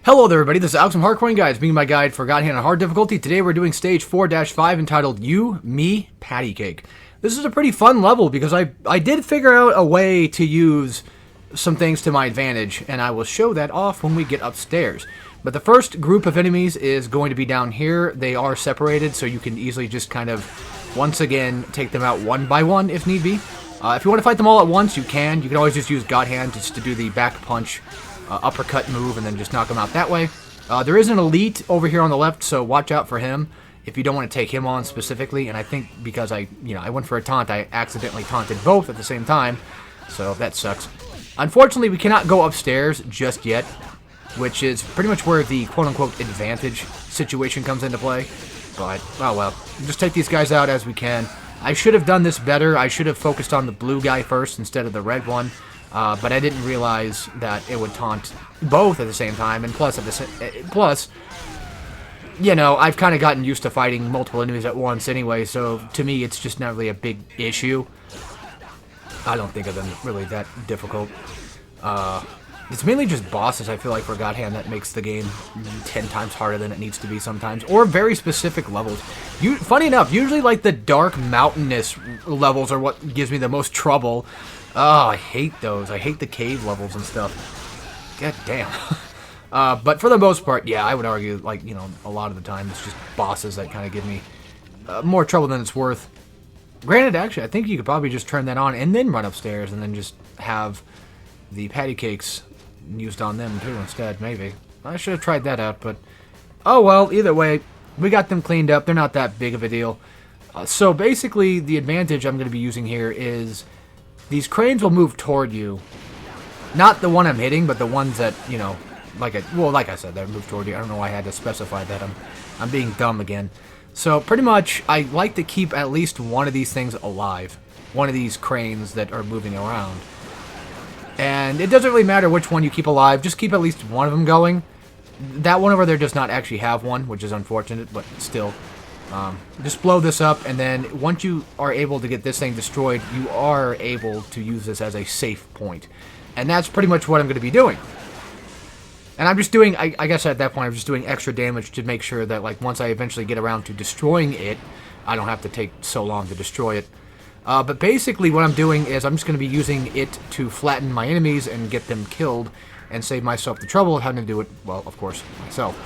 Hello there everybody, this is Alex from Hardcoring Guides, being my guide for God Hand on Hard difficulty. Today we're doing stage 4-5 entitled You, Me, Pattycake. This is a pretty fun level because I did figure out a way to use some things to my advantage, and I will show that off when we get upstairs. But the first group of enemies is going to be down here. They are separated, so you can easily just kind of, once again, take them out one by one if need be. If you want to fight them all at once, you can. You can always just use God Hand just to do the back punch. Uppercut move and then just knock him out that way. There is an elite over here on the left, so watch out for him if you don't want to take him on specifically. And I think because I went for a taunt, I accidentally taunted both at the same time, so that sucks. Unfortunately, we cannot go upstairs just yet, which is pretty much where the quote-unquote advantage situation comes into play. But, oh well, just take these guys out as we can. I should have done this better. I should have focused on the blue guy first instead of the red one. But I didn't realize that it would taunt both at the same time, and plus, you know, I've kind of gotten used to fighting multiple enemies at once anyway, so to me, it's just not really a big issue. I don't think of them really that difficult. It's mainly just bosses, I feel like, for God Hand that makes the game 10 times harder than it needs to be sometimes, or very specific levels. Funny enough, usually, like, the dark, mountainous levels are what gives me the most trouble. Oh, I hate those. I hate the cave levels and stuff. God damn. But for the most part, yeah, I would argue, like, you know, a lot of the time it's just bosses that kind of give me more trouble than it's worth. Granted, actually, I think you could probably just turn that on and then run upstairs and then just have the patty cakes used on them too instead, maybe. I should have tried that out, but oh well, either way, we got them cleaned up. They're not that big of a deal. So basically, the advantage I'm going to be using here is these cranes will move toward you. Not the one I'm hitting, but the ones that, you know, like I said, that move toward you. I don't know why I had to specify that. I'm being dumb again. So pretty much, I like to keep at least one of these things alive. One of these cranes that are moving around. And it doesn't really matter which one you keep alive. Just keep at least one of them going. That one over there does not actually have one, which is unfortunate, but still. Just blow this up, and then once you are able to get this thing destroyed, you are able to use this as a safe point. And that's pretty much what I'm going to be doing. And I'm just doing, I guess at that point, I'm just doing extra damage to make sure that, like, once I eventually get around to destroying it, I don't have to take so long to destroy it. But basically what I'm doing is I'm just going to be using it to flatten my enemies and get them killed and save myself the trouble of having to do it, well, of course, myself.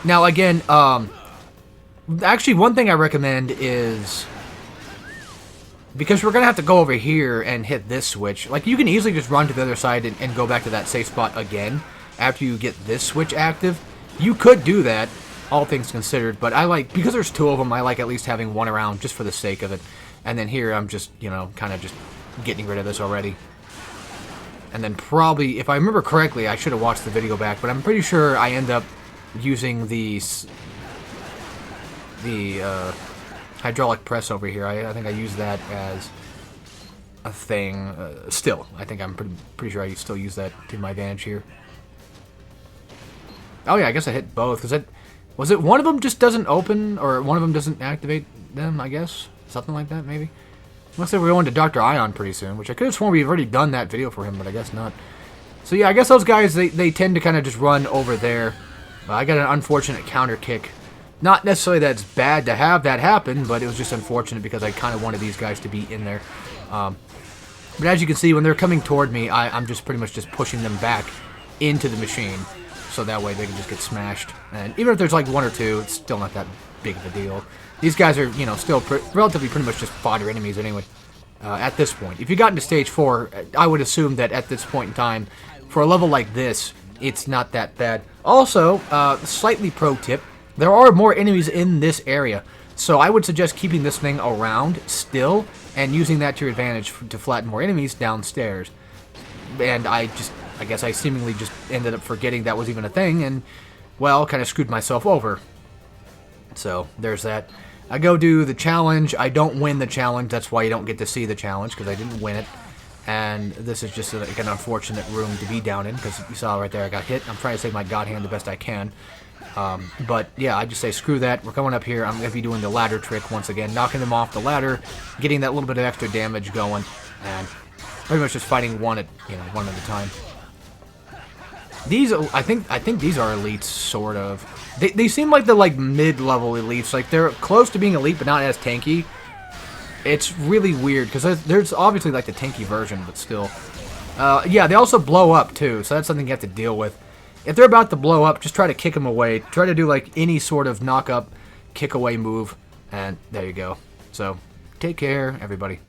Now, again, actually, one thing I recommend is, because we're going to have to go over here and hit this switch, like, you can easily just run to the other side and go back to that safe spot again after you get this switch active. You could do that, all things considered, but I like, because there's two of them, I like at least having one around just for the sake of it. And then here, I'm just, you know, kind of just getting rid of this already. And then probably, if I remember correctly, I should have watched the video back, but I'm pretty sure I end up using the hydraulic press over here. I think I use that as a thing. Still, I think I'm pretty sure I still use that to my advantage here. Oh yeah, I guess I hit both, because was it one of them just doesn't open, or one of them doesn't activate them, I guess? Something like that, maybe? Looks like we're going to Dr. Ion pretty soon, which I could have sworn we've already done that video for him, but I guess not. So yeah, I guess those guys, they tend to kind of just run over there. I got an unfortunate counter kick. Not necessarily that it's bad to have that happen, but it was just unfortunate because I kind of wanted these guys to be in there. But as you can see, when they're coming toward me, I'm just pretty much just pushing them back into the machine, so that way they can just get smashed. And even if there's like one or two, it's still not that big of a deal. These guys are, you know, still relatively pretty much just fodder enemies anyway, at this point. If you got into stage 4, I would assume that at this point in time, for a level like this, it's not that bad. Also, slightly pro tip, there are more enemies in this area, so I would suggest keeping this thing around still, and using that to your advantage to flatten more enemies downstairs. And I guess I seemingly just ended up forgetting that was even a thing, and, well, kind of screwed myself over. So, there's that. I go do the challenge. I don't win the challenge. That's why you don't get to see the challenge, because I didn't win it. And this is just like an unfortunate room to be down in, because you saw right there I got hit. I'm trying to save my God Hand the best I can. But yeah, I just say screw that. We're coming up here. I'm going to be doing the ladder trick once again, knocking them off the ladder, getting that little bit of extra damage going, and pretty much just fighting one at a time. These, I think these are elites, sort of. They seem like the like mid-level elites. Like they're close to being elite, but not as tanky. It's really weird because there's obviously like the tanky version, but still. Yeah, they also blow up too, so that's something you have to deal with. If they're about to blow up, just try to kick them away. Try to do like any sort of knock-up, kick-away move, and there you go. So, take care, everybody.